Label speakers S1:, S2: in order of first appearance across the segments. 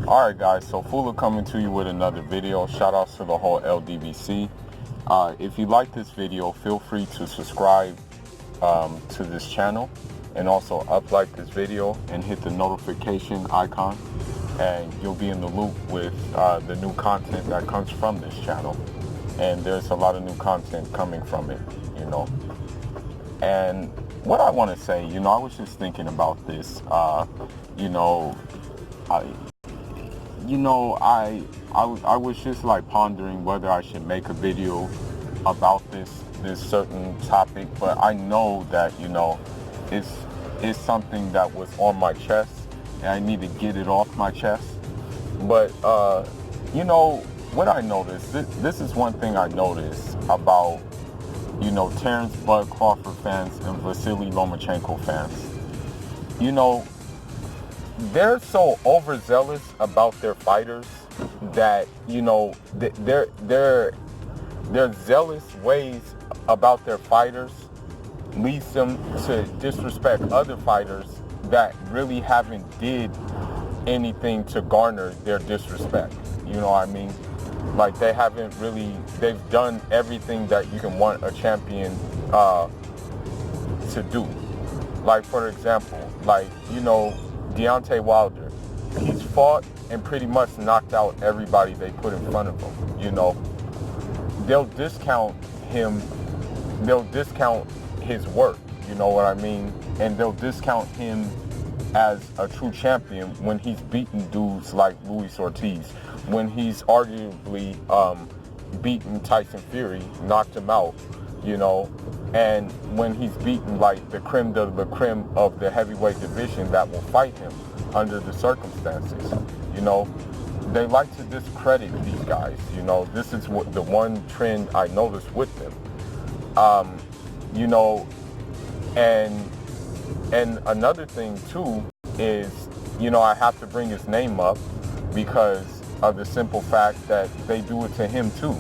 S1: Alright guys, so Fuller coming to you with another video. Shout outs to the whole LDBC. If you like this video, feel free to subscribe to this channel and also like this video and hit the notification icon, and you'll be in the loop with the new content that comes from this channel. And there's a lot of new content coming from it, you know. And what I want to say, you know, I was just thinking about this, I was just like pondering whether I should make a video about this certain topic, but I know that, you know, it's something that was on my chest and I need to get it off my chest. But you know what I noticed, this is one thing I noticed about, you know, Terrence Bud Crawford fans and Vasily Lomachenko fans. You know, they're so overzealous about their fighters that, you know, their zealous ways about their fighters leads them to disrespect other fighters that really haven't did anything to garner their disrespect. You know what I mean? Like, they haven't really, they've done everything that you can want a champion to do. Like, for example, like, you know, Deontay Wilder, he's fought and pretty much knocked out everybody they put in front of him. You know, they'll discount him, they'll discount his work, you know what I mean? And they'll discount him as a true champion when he's beaten dudes like Luis Ortiz, when he's arguably beaten Tyson Fury, knocked him out, you know, and when he's beaten like the creme de la creme of the heavyweight division that will fight him under the circumstances. You know, they like to discredit these guys. You know, this is what the one trend I noticed with them. You know, and another thing too is, you know, I have to bring his name up because of the simple fact that they do it to him too.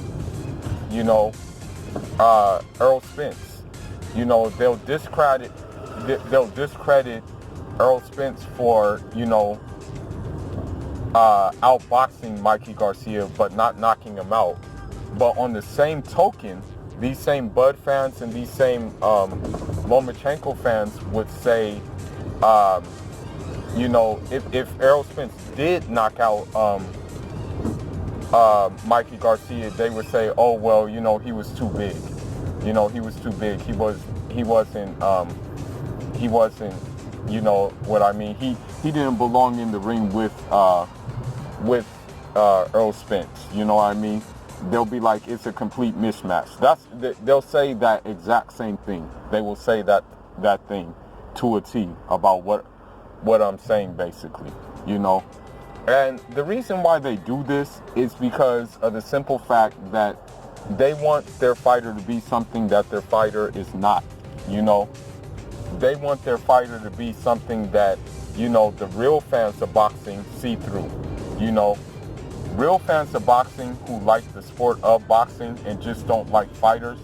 S1: You know, Earl Spence. You know, they'll discredit Earl Spence for, you know, outboxing Mikey Garcia but not knocking him out. But on the same token, these same Bud fans and these same Lomachenko fans would say, you know, if Earl Spence did knock out Mikey Garcia, they would say, oh, well, you know, he was too big. You know, he was too big. He wasn't, you know what I mean? He didn't belong in the ring with Earl Spence. You know what I mean? They'll be like, it's a complete mismatch. They'll say that exact same thing. They will say that thing to a T about what I'm saying, basically, you know. And the reason why they do this is because of the simple fact that they want their fighter to be something that their fighter is not, you know. They want their fighter to be something that, you know, the real fans of boxing see through, you know. Real fans of boxing who like the sport of boxing and just don't like fighters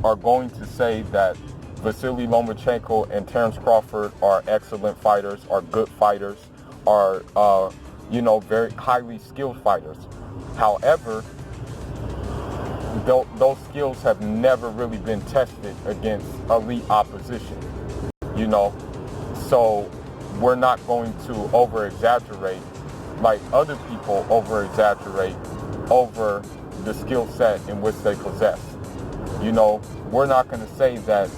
S1: are going to say that Vasily Lomachenko and Terrence Crawford are excellent fighters, are good fighters, are, you know, very highly skilled fighters. However, those skills have never really been tested against elite opposition, you know. So we're not going to over-exaggerate like other people over-exaggerate over the skill set in which they possess. You know, we're not going to say that,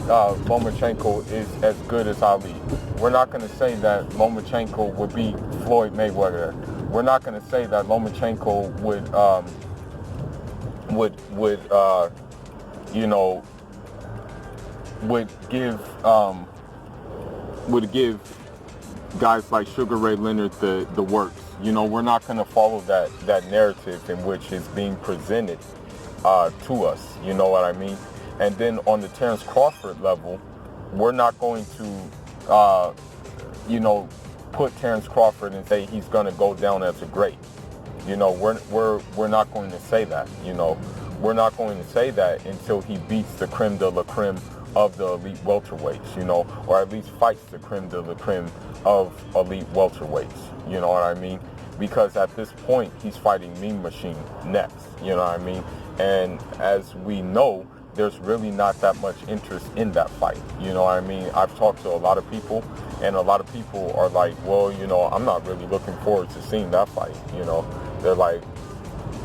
S1: Lomachenko is as good as Ali. We're not going to say that Lomachenko would beat Floyd Mayweather. We're not going to say that Lomachenko would give guys like Sugar Ray Leonard the works. You know, we're not going to follow that narrative in which is being presented to us. You know what I mean? And then on the Terence Crawford level, we're not going to, put Terence Crawford and say he's going to go down as a great. You know, we're not going to say that. You know, we're not going to say that until he beats the creme de la creme of the elite welterweights. You know, or at least fights the creme de la creme of elite welterweights. You know what I mean? Because at this point, he's fighting Mean Machine next. You know what I mean? And as we know, there's really not that much interest in that fight. You know what I mean? I've talked to a lot of people, and a lot of people are like, well, you know, I'm not really looking forward to seeing that fight. You know, they're like,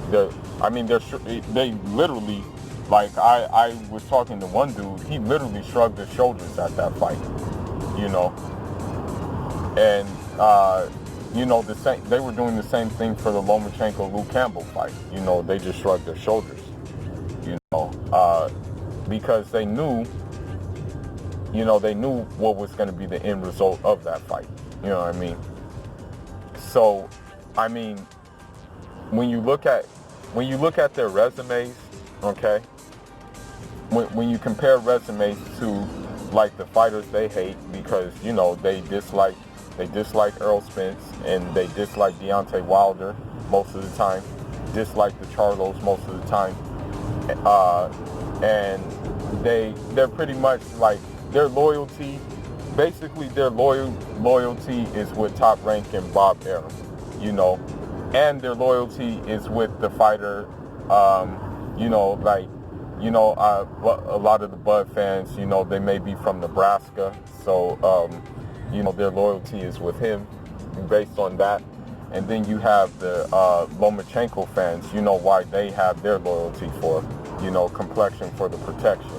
S1: they literally, like, I was talking to one dude, he literally shrugged his shoulders at that fight, you know. And, they were doing the same thing for the Lomachenko-Luke Campbell fight. You know, they just shrugged their shoulders, you know, because they knew what was going to be the end result of that fight. You know what I mean? So, I mean, when you look at their resumes, okay, when you compare resumes to like the fighters they hate because, you know, they dislike Earl Spence and they dislike Deontay Wilder most of the time, dislike the Charlos most of the time, and they're pretty much like their loyalty is with Top Rank and Bob Arum, you know, and their loyalty is with the fighter, a lot of the Bud fans, you know, they may be from Nebraska, so, their loyalty is with him based on that. And then you have the Lomachenko fans, you know, why they have their loyalty for, you know, complexion for the protection.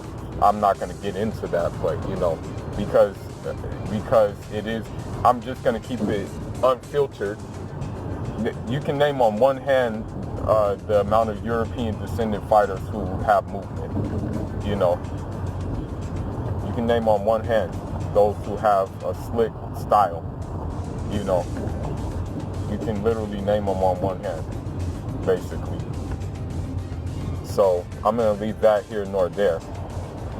S1: I'm not going to get into that, but, you know, because it is, I'm just going to keep it unfiltered. You can name on one hand the amount of European descendant fighters who have movement, you know. You can name on one hand those who have a slick style, you know. You can literally name them on one hand, basically. So I'm going to leave that here nor there,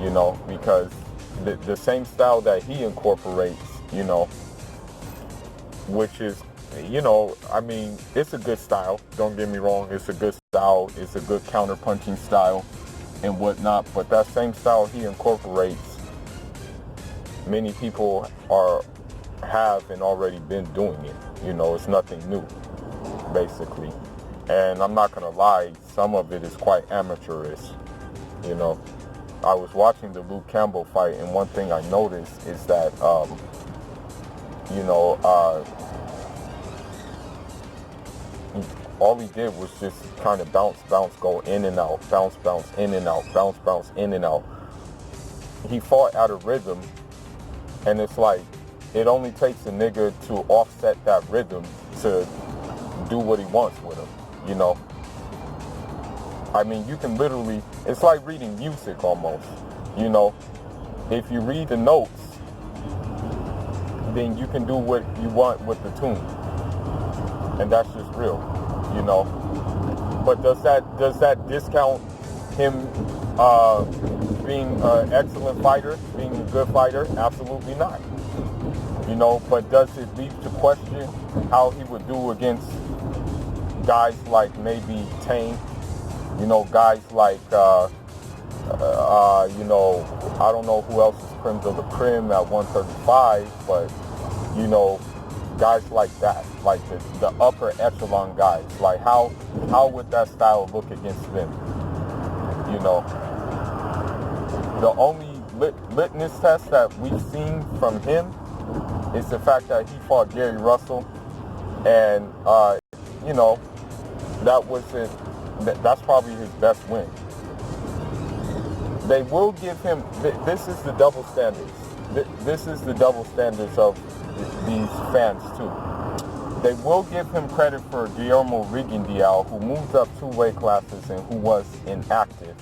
S1: you know, because the same style that he incorporates, you know, which is, you know, I mean, it's a good style. Don't get me wrong. It's a good style. It's a good counter-punching style and whatnot. But that same style he incorporates, many people have and already been doing it. You know, it's nothing new, basically. And I'm not going to lie, some of it is quite amateurish, you know. I was watching the Luke Campbell fight, and one thing I noticed is that, all he did was just kind of bounce, go in and out, bounce, in and out, bounce, in and out. He fought out of rhythm, and it's like, it only takes a nigga to offset that rhythm to do what he wants with him, you know. I mean, you can literally, it's like reading music almost, you know. If you read the notes, then you can do what you want with the tune. And that's just real, you know. But does that discount him being an excellent fighter, being a good fighter? Absolutely not. You know, but does it lead to question how he would do against guys like maybe Tank, you know, guys like, you know, I don't know who else is creme de la creme at 135, but, you know, guys like that, like the upper echelon guys. Like how would that style look against them? You know, the only litmus test that we've seen from him is the fact that he fought Gary Russell, and you know, that's probably his best win. They will give him, this is the double standards. This is the double standards of these fans too. They will give him credit for Guillermo Rigondeaux, who moved up 2 weight classes and who was inactive.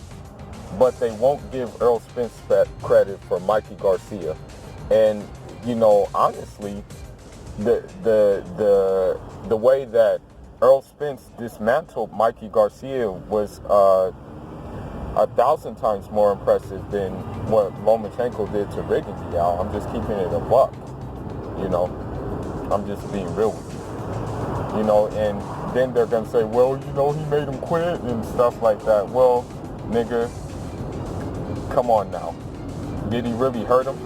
S1: But they won't give Errol Spence credit for Mikey Garcia. And, you know, honestly, the way that Errol Spence dismantled Mikey Garcia was 1,000 times more impressive than what Lomachenko did to Rigondeaux. I'm just keeping it a buck, you know. I'm just being real with you, you know. And then they're gonna say, well, you know, he made him quit and stuff like that. Well, nigga, come on now. Did he really hurt him?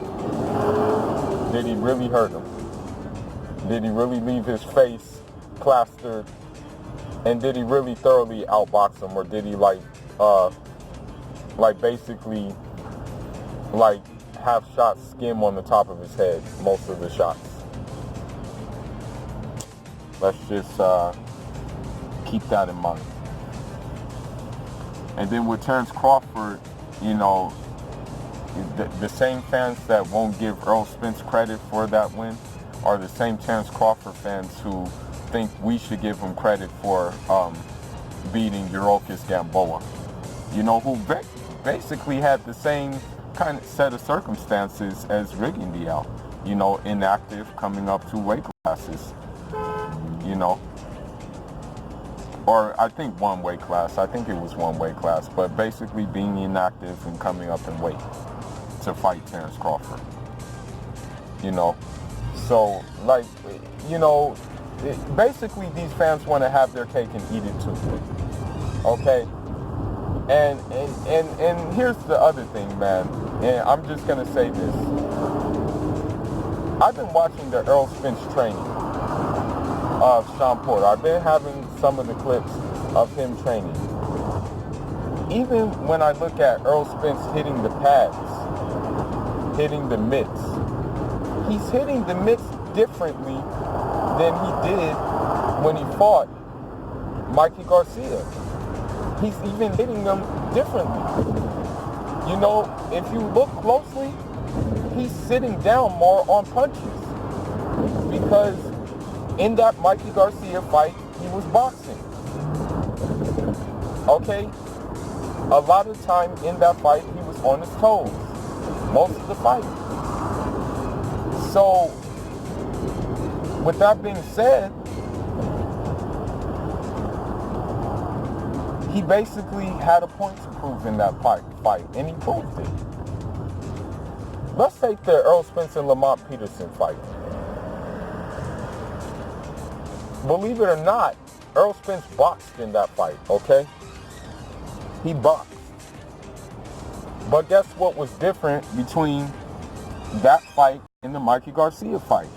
S1: Did he really hurt him? Did he really leave his face plastered? And did he really thoroughly outbox him, or did he like basically like have shots skim on the top of his head most of the shots? Let's just keep that in mind. And then with Terence Crawford, you know, the same fans that won't give Errol Spence credit for that win are the same Terence Crawford fans who think we should give him credit for beating Yurokis Gamboa. You know, who basically had the same kind of set of circumstances as Rigondeaux. You know, inactive, coming up 2 weight classes. You know, or I think 1 weight class. I think it was 1 weight class, but basically being inactive and coming up in weight to fight Terence Crawford. You know, so like, you know, basically these fans want to have their cake and eat it too. Okay. And here's the other thing, man. And I'm just gonna say this. I've been watching the Errol Spence training of Sean Porter. I've been having some of the clips of him training. Even when I look at Errol Spence hitting the pads, hitting the mitts, he's hitting the mitts differently than he did when he fought Mikey Garcia. He's even hitting them differently. You know, if you look closely, he's sitting down more on punches. Because in that Mikey Garcia fight, he was boxing. Okay? A lot of time in that fight, he was on his toes. Most of the fight. So, with that being said, he basically had a point to prove in that fight, and he proved it. Let's take the Errol Spence and Lamont Peterson fight. Believe it or not, Errol Spence boxed in that fight, okay? He boxed. But guess what was different between that fight and the Mikey Garcia fight?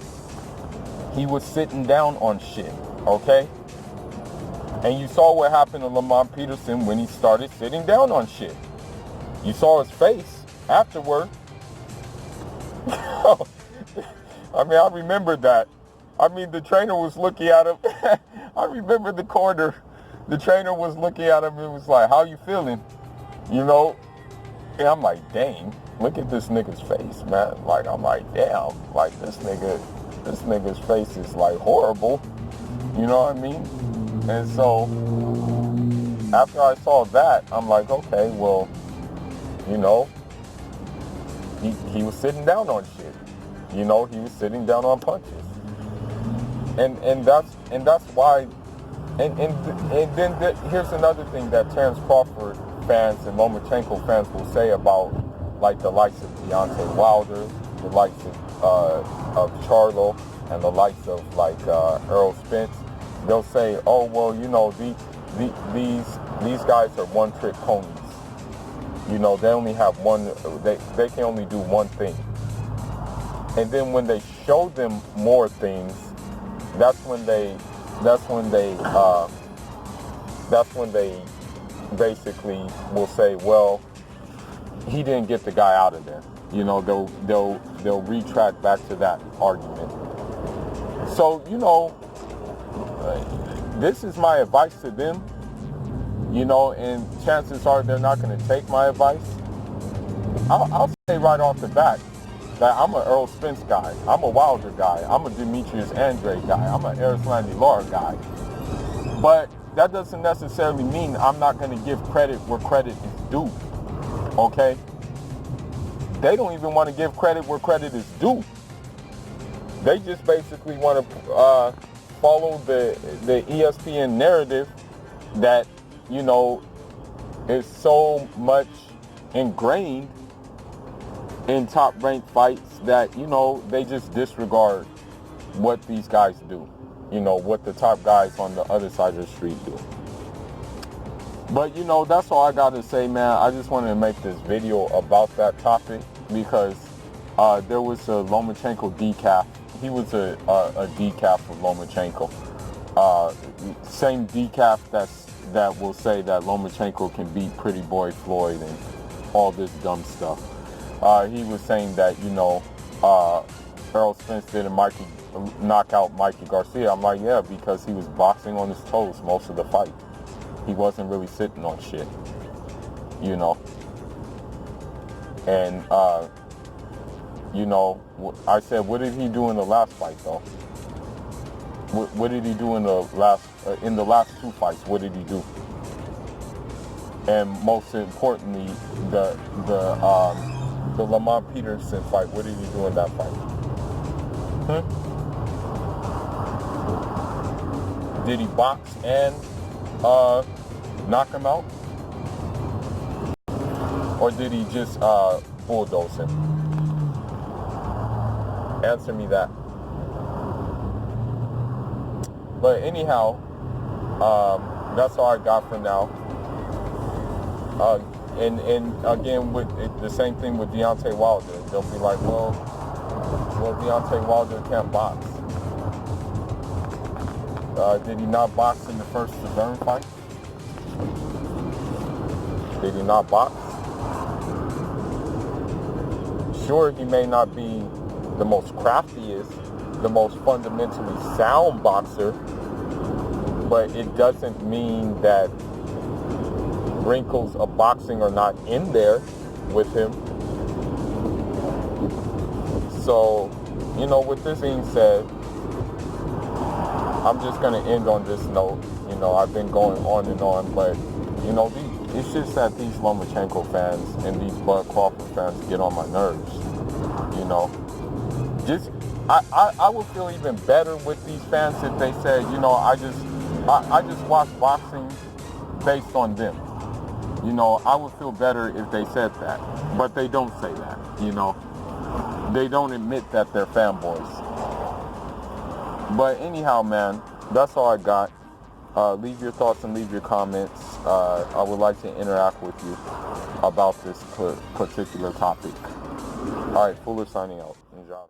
S1: He was sitting down on shit, okay? And you saw what happened to Lamont Peterson when he started sitting down on shit. You saw his face afterward. I mean, I remember that. I mean, the trainer was looking at him. I remember the corner. The trainer was looking at him and was like, how you feeling? You know? And I'm like, dang, look at this nigga's face, man. Like, I'm like, damn. Like, this nigga's face is like horrible. You know what I mean? And so, after I saw that, I'm like, okay, well, you know, he was sitting down on shit. You know, he was sitting down on punches. And that's why, and then here's another thing that Terence Crawford fans and Lomachenko fans will say about, like, the likes of Deontay Wilder, the likes of Charlo, and the likes of, like, Errol Spence. They'll say, oh, well, you know, these guys are one-trick ponies. You know, they only have one, they can only do one thing. And then when they show them more things, that's when they basically will say, well, he didn't get the guy out of there. You know, they'll retract back to that argument. So, you know, this is my advice to them, you know, and chances are they're not going to take my advice. I'll say right off the bat that I'm an Earl Spence guy. I'm a Wilder guy. I'm a Demetrius Andrade guy. I'm an Erislandy Lara guy. But that doesn't necessarily mean I'm not going to give credit where credit is due. Okay? They don't even want to give credit where credit is due. They just basically want to follow the ESPN narrative that, you know, is so much ingrained in top-ranked fights that, you know, they just disregard what these guys do. You know, what the top guys on the other side of the street do. But, you know, that's all I got to say, man. I just wanted to make this video about that topic because there was a Lomachenko decaf. He was a decaf of Lomachenko. Same decaf that will say that Lomachenko can beat Pretty Boy Floyd and all this dumb stuff. He was saying that, you know, Errol Spence didn't knock out Mikey Garcia. I'm like, yeah, because he was boxing on his toes most of the fight. He wasn't really sitting on shit, you know. And, you know, I said, what did he do in the last fight, though? What did he do in the last two fights? What did he do? And most importantly, the Lamont Peterson fight. What did he do in that fight? Did he box and knock him out? Or did he just bulldoze him? Answer me that. But anyhow, that's all I got for now. And again, with the same thing with Deontay Wilder. They'll be like, well, Deontay Wilder can't box. Did he not box in the first Severn fight? Did he not box? Sure, he may not be the most craftiest, the most fundamentally sound boxer, but it doesn't mean that wrinkles of boxing are not in there with him. So, you know, with this being said, I'm just going to end on this note. You know, I've been going on and on, but, you know, it's just that these Lomachenko fans and these Bud Crawford fans get on my nerves, you know. I would feel even better with these fans if they said, you know, I just watch boxing based on them. You know, I would feel better if they said that. But they don't say that, you know. They don't admit that they're fanboys. But anyhow, man, that's all I got. Leave your thoughts and leave your comments. I would like to interact with you about this particular topic. All right, Fuller signing out. Enjoy.